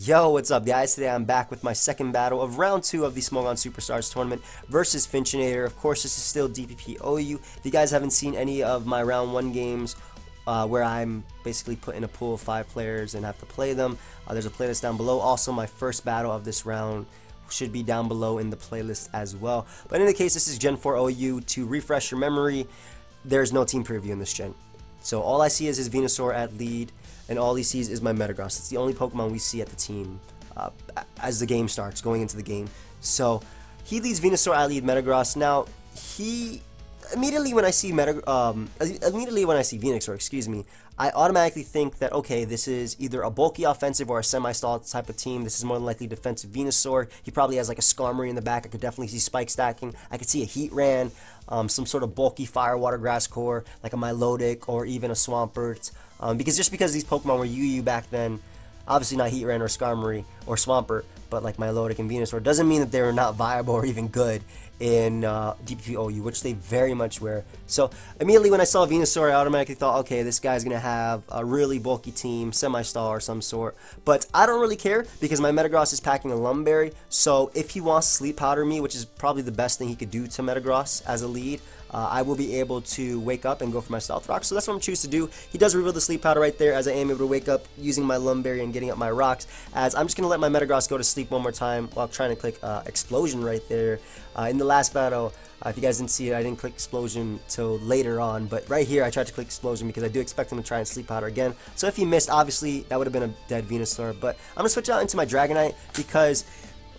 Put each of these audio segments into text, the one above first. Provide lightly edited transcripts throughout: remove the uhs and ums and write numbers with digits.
Yo, what's up guys? Today I'm back with my second battle of round 2 of the Smogon Superstars tournament versus Finchinator. Of course, this is still DPP OU. If you guys haven't seen any of my round 1 games where I'm basically put in a pool of 5 players and have to play them, there's a playlist down below. Also, my first battle of this round should be down below in the playlist as well. But in any case, this is Gen 4 OU. To refresh your memory, there's no team preview in this gen. So all I see is his Venusaur at lead, and all he sees is my Metagross. It's the only Pokemon we see at the team as the game starts, going into the game. So he leads Venusaur, I lead Metagross. Now immediately when I see Venusaur, excuse me, I automatically think that okay, this is either a bulky offensive or a semi-stall type of team. This is more than likely defensive Venusaur. He probably has like a Skarmory in the back. I could definitely see Spike stacking. I could see a Heatran, some sort of bulky Fire Water Grass core like a Milotic or even a Swampert. Because these Pokemon were UU back then, obviously not Heatran or Skarmory or Swampert, but like Milotic and Venusaur, doesn't mean that they were not viable or even good in DPP OU, which they very much were. So immediately when I saw Venusaur, I automatically thought, okay, this guy's going to have a really bulky team, semi-stall or some sort. But I don't really care because my Metagross is packing a Lumberry, so if he wants to Sleep Powder me, which is probably the best thing he could do to Metagross as a lead, I will be able to wake up and go for my Stealth Rock. So that's what I'm choosing to do. He does reveal the Sleep Powder right there as I am able to wake up using my Lumberry and getting up my rocks. As I'm just going to let my Metagross go to sleep one more time while trying to click Explosion right there. In the last battle, if you guys didn't see it, I didn't click Explosion till later on. But right here, I tried to click Explosion because I do expect him to try and Sleep Powder again. So if he missed, obviously, that would have been a dead Venusaur. But I'm going to switch out into my Dragonite because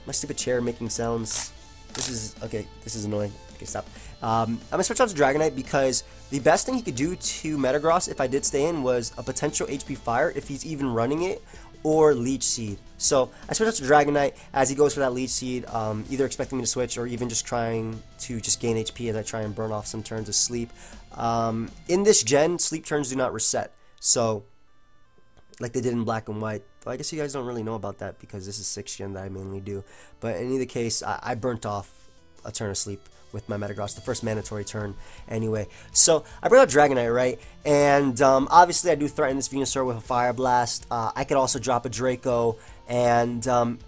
my stupid chair making sounds. This is annoying. Okay, stop. I'm going to switch out to Dragonite because the best thing he could do to Metagross if I did stay in was a potential HP Fire if he's even running it, or Leech Seed. So I switch out to Dragonite as he goes for that Leech Seed, either expecting me to switch or even just trying to just gain HP as I try and burn off some turns of sleep. In this gen, sleep turns do not reset, so like they did in Black and White. Well, I guess you guys don't really know about that because this is 6th gen that I mainly do. But in either case, I burnt off a turn of sleep with my Metagross, the first mandatory turn anyway. So I bring out Dragonite, right? And obviously I do threaten this Venusaur with a Fire Blast. I could also drop a Draco, and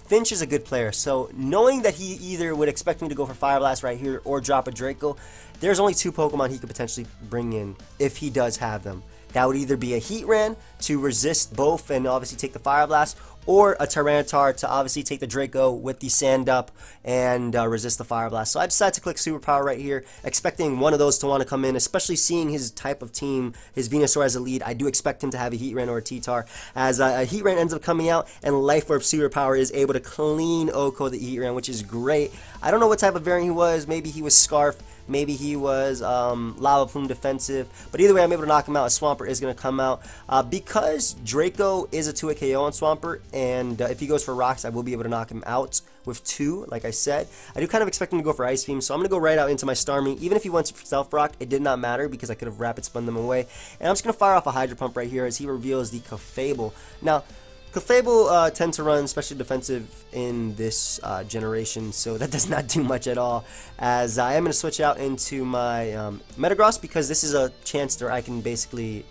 Finch is a good player. So knowing that he either would expect me to go for Fire Blast right here or drop a Draco, there's only 2 Pokemon he could potentially bring in if he does have them. That would either be a Heatran to resist both and obviously take the Fire Blast, or a Tyranitar to obviously take the Draco with the Sand Up and resist the Fire Blast. So I decided to click Superpower right here, expecting one of those to want to come in, especially seeing his type of team, his Venusaur as a lead. I do expect him to have a Heatran or a T-Tar, as a Heatran ends up coming out, and Life Orb Superpower is able to clean Oko the Heatran, which is great. I don't know what type of variant he was. Maybe he was Scarf, maybe he was Lava Plume defensive, but either way I'm able to knock him out. A Swampert is going to come out. Because Draco is a 2-hit KO on Swampert, and if he goes for rocks, I will be able to knock him out with 2, like I said. I do kind of expect him to go for Ice Beam, so I'm going to go right out into my Starmie. Even if he went for Stealth Rock, it did not matter because I could have Rapid Spun them away. And I'm just going to fire off a Hydro Pump right here as he reveals the Clefable. Now, Clefable tend to run especially defensive in this generation, so that does not do much at all. As I am going to switch out into my Metagross because this is a chance where I can basically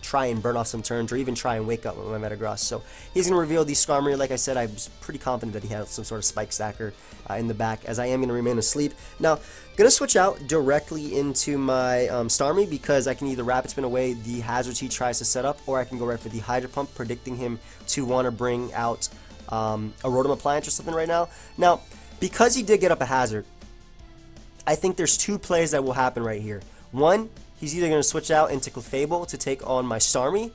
try and burn off some turns or even try and wake up with my Metagross. So he's going to reveal the Skarmory. Like I said, I was pretty confident that he had some sort of Spike Stacker in the back, as I am going to remain asleep. Now, going to switch out directly into my Starmie because I can either Rapid Spin away the hazards he tries to set up, or I can go right for the Hydro Pump, predicting him to want to bring out a Rotom Appliance or something right now. Now, because he did get up a hazard, I think there's 2 plays that will happen right here. One, he's either going to switch out into Clefable to take on my Starmie,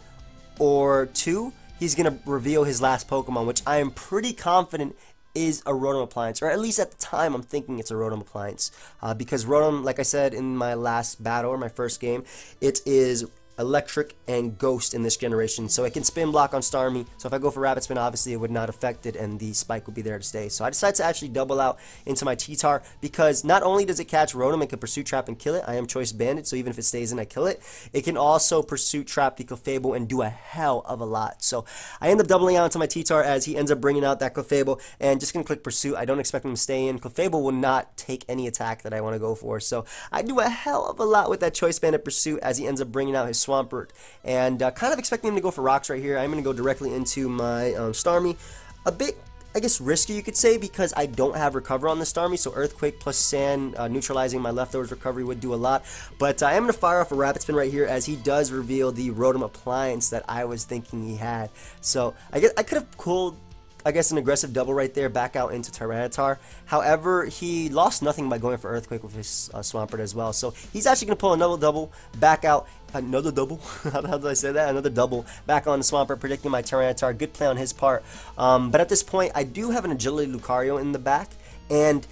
or 2, he's going to reveal his last Pokemon, which I am pretty confident is a Rotom Appliance, or at least at the time I'm thinking it's a Rotom Appliance, because Rotom, like I said in my last battle, or my first game, it is Electric and Ghost in this generation, so it can Spin Block on Starmie. So if I go for Rapid Spin, obviously it would not affect it, and the Spike would be there to stay. So I decided to actually double out into my T-Tar because not only does it catch Rotom and can Pursuit Trap and kill it, I am Choice Banded, so even if it stays in, I kill it. It can also Pursuit Trap the Clefable and do a hell of a lot. So I end up doubling out into my T-Tar as he ends up bringing out that Clefable, and just going to click Pursuit. I don't expect him to stay in. Clefable will not take any attack that I want to go for, so I do a hell of a lot with that Choice Banded Pursuit as he ends up bringing out his Swampert. And kind of expecting him to go for rocks right here. I'm going to go directly into my Starmie. a bit, I guess, risky, you could say, because I don't have recover on this Starmie, so Earthquake plus Sand neutralizing my leftovers recovery would do a lot. But I am going to fire off a Rapid Spin right here, as he does reveal the Rotom Appliance that I was thinking he had. So I guess I could have pulled, I guess, an aggressive double right there, back out into Tyranitar. However, he lost nothing by going for Earthquake with his Swampert as well. So he's actually going to pull another double, back out, another double, how did I say that? Another double, back on the Swampert, predicting my Tyranitar. Good play on his part. But at this point, I do have an Agility Lucario in the back, and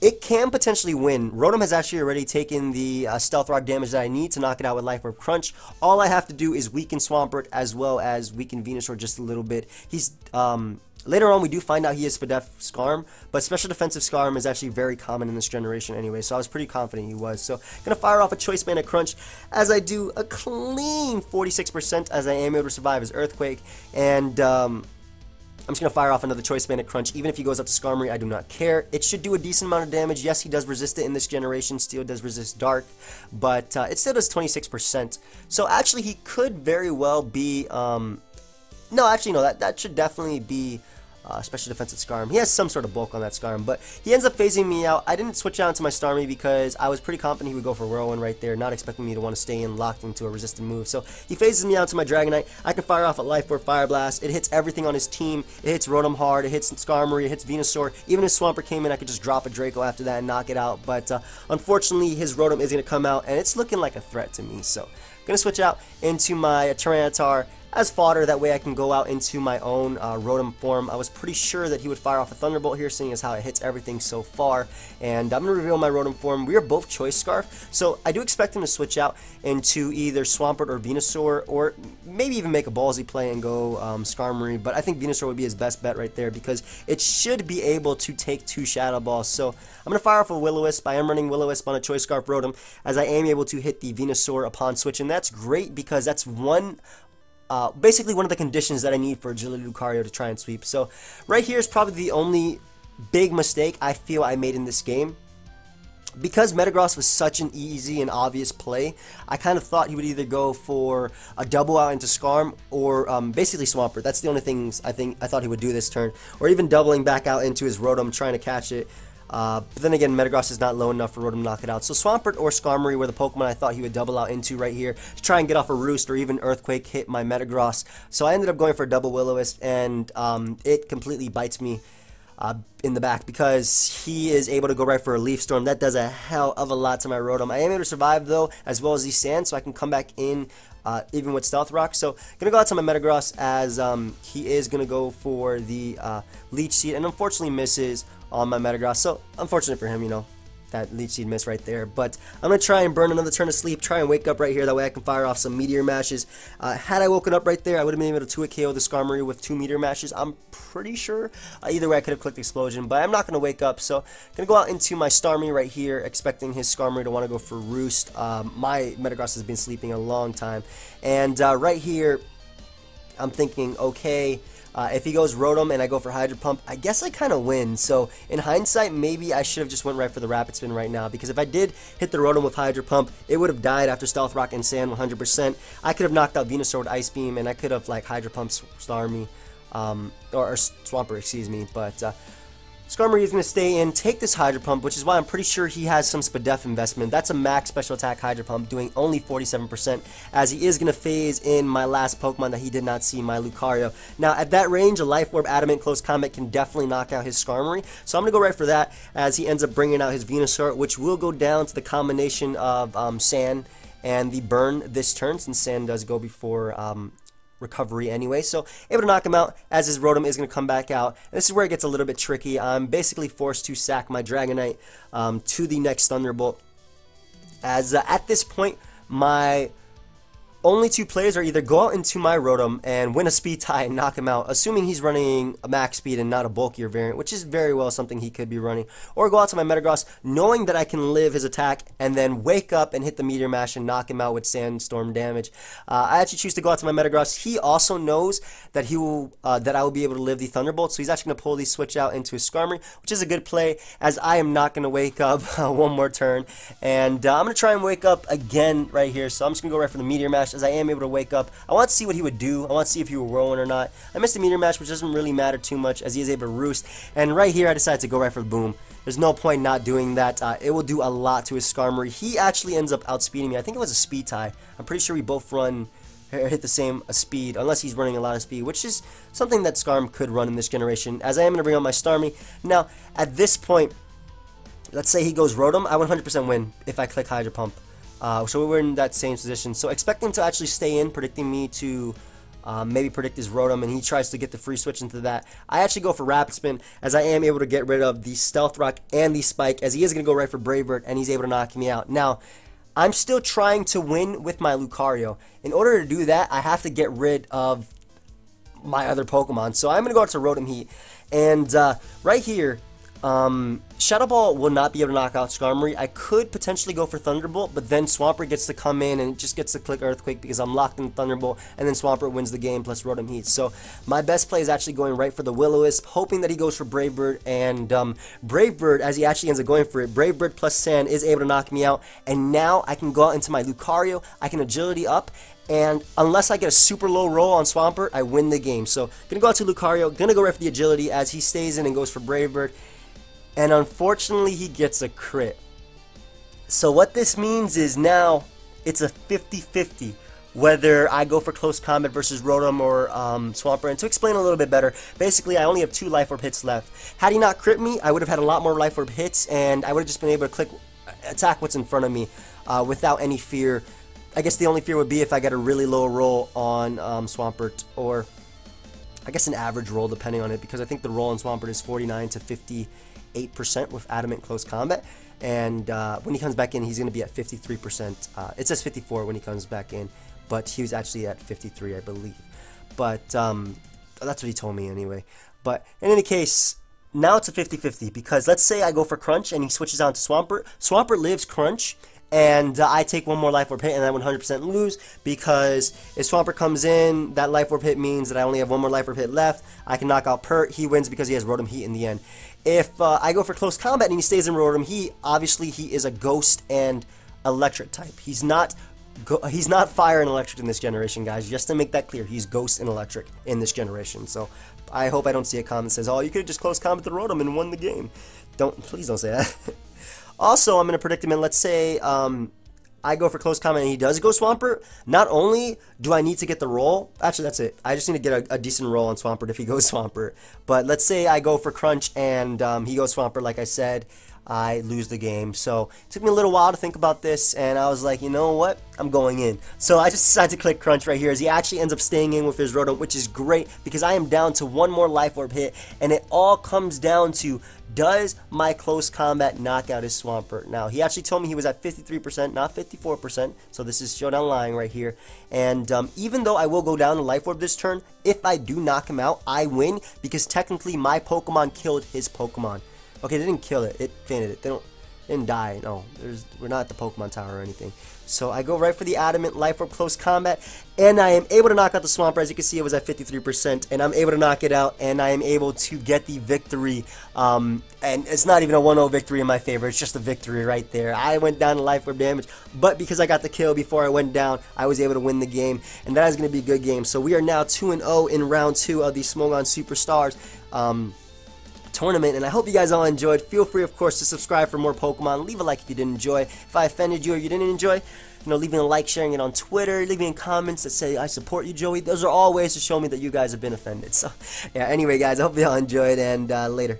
it can potentially win. Rotom has actually already taken the Stealth Rock damage that I need to knock it out with Life Orb Crunch. All I have to do is weaken Swampert as well as weaken Venusaur just a little bit. He's later on, we do find out he is Spadef Scarm, but Special Defensive Scarm is actually very common in this generation anyway, so I was pretty confident he was. So, going to fire off a Choice Band of Crunch, as I do a clean 46%, as I am able to survive his Earthquake, and I'm just going to fire off another Choice Band of Crunch. Even if he goes up to Skarmory, I do not care. It should do a decent amount of damage. Yes, he does resist it in this generation. Steel does resist Dark, but it still does 26%. So, actually, he could very well be... no, actually, no, that should definitely be Special Defensive Scarm. He has some sort of bulk on that Scarm, but he ends up phasing me out. I didn't switch out into my Starmie because I was pretty confident he would go for Whirlwind right there, not expecting me to want to stay in locked into a resistant move. So he phases me out to my Dragonite. I can fire off a Life Orb Fire Blast. It hits everything on his team. It hits Rotom hard. It hits Skarmory. It hits Venusaur. Even if Swampert came in, I could just drop a Draco after that and knock it out. But unfortunately, his Rotom is going to come out, and it's looking like a threat to me. So going to switch out into my Tyranitar as fodder. That way I can go out into my own Rotom form. I was pretty sure that he would fire off a Thunderbolt here, seeing as how it hits everything so far. And I'm going to reveal my Rotom form. We are both Choice Scarf, so I do expect him to switch out into either Swampert or Venusaur, or maybe even make a ballsy play and go Skarmory. But I think Venusaur would be his best bet right there, because it should be able to take 2 Shadow Balls. So I'm going to fire off a Will-O-Wisp. I am running Will-O-Wisp on a Choice Scarf Rotom, as I am able to hit the Venusaur upon switch, and that's great because that's basically one of the conditions that I need for Agility Lucario to try and sweep. So right here is probably the only big mistake I feel I made in this game. Because Metagross was such an easy and obvious play, I kind of thought he would either go for a double out into Skarm or basically Swampert. That's the only things I thought he would do this turn. Or even doubling back out into his Rotom, trying to catch it. But then again, Metagross is not low enough for Rotom to knock it out. So Swampert or Skarmory were the Pokemon I thought he would double out into right here to try and get off a Roost, or even Earthquake hit my Metagross. So I ended up going for a double Will-O-Wisp, and it completely bites me in the back, because he is able to go right for a Leaf Storm. That does a hell of a lot to my Rotom. I am able to survive though, as well as the Sand, so I can come back in even with Stealth Rock. So gonna go out to my Metagross, as he is gonna go for the Leech Seed, and unfortunately misses on my Metagross. So unfortunate for him, you know, that Leech Seed miss right there. But I'm going to try and burn another turn of sleep, try and wake up right here. That way I can fire off some Meteor Mashes. Had I woken up right there, I would have been able to 2-hit KO the Skarmory with 2 Meteor Mashes. I'm pretty sure. Either way, I could have clicked Explosion, but I'm not going to wake up. So going to go out into my Starmie right here, expecting his Skarmory to want to go for Roost. My Metagross has been sleeping a long time. And right here, I'm thinking, okay, if he goes Rotom and I go for Hydro Pump, I guess I kind of win. So in hindsight, maybe I should have just went right for the Rapid Spin right now, because if I did hit the Rotom with Hydro Pump, it would have died after Stealth Rock and Sand 100%. I could have knocked out Venusaur with Ice Beam, and I could have like Hydro Pump Starmie, or Swampert, excuse me. But Skarmory is going to stay in, take this Hydro Pump, which is why I'm pretty sure he has some Spadef investment. That's a max special attack Hydro Pump, doing only 47%, as he is going to phase in my last Pokemon that he did not see, my Lucario. Now, at that range, a Life Orb Adamant Close Combat can definitely knock out his Skarmory, so I'm going to go right for that, as he ends up bringing out his Venusaur, which will go down to the combination of Sand and the Burn this turn, since Sand does go before recovery anyway. So able to knock him out, as his Rotom is going to come back out. And this is where it gets a little bit tricky. I'm basically forced to sack my Dragonite to the next Thunderbolt, as at this point my only 2 plays are either go out into my Rotom and win a speed tie and knock him out, assuming he's running a max speed and not a bulkier variant, which is very well something he could be running, or go out to my Metagross knowing that I can live his attack and then wake up and hit the Meteor Mash and knock him out with Sandstorm damage. I actually choose to go out to my Metagross. He also knows that he will that I will be able to live the Thunderbolt, so he's actually going to pull the switch out into his Skarmory, which is a good play, as I am not going to wake up one more turn. And I'm going to try and wake up again right here, so I'm just going to go right for the Meteor Mash Mash as I am able to wake up. I want to see what he would do. I want to see if he will rolling or not. I missed a Meteor Mash, which doesn't really matter too much as he is able to roost. And right here, I decided to go right for the boom. There's no point not doing that. It will do a lot to his Skarmory. He actually ends up outspeeding me. I think it was a speed tie. I'm pretty sure we both hit the same speed, unless he's running a lot of speed, which is something that Skarm could run in this generation, as I am going to bring out my Starmie. Now, at this point, let's say he goes Rotom, I 100% win if I click Hydro Pump. So we're in that same position. So expect him to actually stay in, predicting me to maybe predict his Rotom, and he tries to get the free switch into that. I actually go for Rapid Spin, as I am able to get rid of the Stealth Rock and the Spike, as he is going to go right for Brave Bird, and he's able to knock me out. Now, I'm still trying to win with my Lucario. In order to do that, I have to get rid of my other Pokemon. So I'm going to go out to Rotom Heat. And right here, Shadow Ball will not be able to knock out Skarmory. I could potentially go for Thunderbolt, but then Swampert gets to come in and just gets to click Earthquake because I'm locked in Thunderbolt, and then Swampert wins the game plus Rotom Heat. So my best play is actually going right for the Will-O-Wisp, hoping that he goes for Brave Bird, and Brave Bird, as he actually ends up going for it, Brave Bird plus Sand is able to knock me out, and now I can go out into my Lucario, I can Agility up, and unless I get a super low roll on Swampert, I win the game. So gonna go out to Lucario, gonna go right for the Agility as he stays in and goes for Brave Bird. And unfortunately, he gets a crit. So what this means is now it's a 50-50 whether I go for close combat versus Rotom or Swampert. And to explain a little bit better, basically I only have 2 Life Orb hits left. Had he not crit me, I would have had a lot more Life Orb hits, and I would have just been able to attack what's in front of me without any fear. I guess the only fear would be if I get a really low roll on Swampert, or I guess an average roll depending on it, because I think the roll on Swampert is 49 to 58% with Adamant Close Combat, and when he comes back in, he's going to be at 53%. It says 54 when he comes back in, but he was actually at 53, I believe. But that's what he told me anyway. But in any case, now it's a 50-50, because let's say I go for Crunch and he switches on to Swampert. Swampert lives Crunch, and I take one more Life Orb hit and I 100% lose, because if Swampert comes in, that Life Orb hit means that I only have one more Life Orb hit left. I can knock out Pert. He wins because he has Rotom Heat in the end. If I go for close combat and he stays in Rotom Heat, obviously he is a Ghost and Electric type. He's not Fire and Electric in this generation, guys. Just to make that clear, he's Ghost and Electric in this generation. So I hope I don't see a comment that says, "Oh, you could have just close combat the Rotom and won the game." Please don't say that. Also, I'm going to predict him, and let's say I go for close combat and he does go Swampert. Not only do I need to get the roll, actually that's it. I just need to get a decent roll on Swampert if he goes Swampert. But let's say I go for Crunch and he goes Swampert, like I said, I lose the game. So it took me a little while to think about this, and I was like, you know what? I'm going in. So I just decided to click Crunch right here, as he actually ends up staying in with his Rotom, which is great because I am down to one more Life Orb hit, and it all comes down to, does my close combat knock out his Swampert? Now, he actually told me he was at 53%, not 54%, so this is Showdown lying right here. And even though I will go down to Life Orb this turn, if I do knock him out, I win, because technically my Pokemon killed his Pokemon. Okay, they didn't kill it. It fainted it. They didn't die. No, we're not at the Pokemon Tower or anything. So I go right for the Adamant Life Orb close combat, and I am able to knock out the Swampert. As you can see, it was at 53%, and I'm able to knock it out, and I am able to get the victory. And it's not even a 1-0 victory in my favor. It's just a victory right there. I went down to Life Orb damage, but because I got the kill before I went down, I was able to win the game, and that is going to be a good game. So we are now 2-0 in round 2 of the Smogon Superstars tournament, and I hope you guys all enjoyed. Feel free, of course, to subscribe for more Pokemon. Leave a like if you didn't enjoy. If I offended you or you didn't enjoy, leaving a like, sharing it on Twitter, leaving comments that say I support you, Joey. Those are all ways to show me that you guys have been offended. So yeah, anyway, guys, I hope you all enjoyed, and later.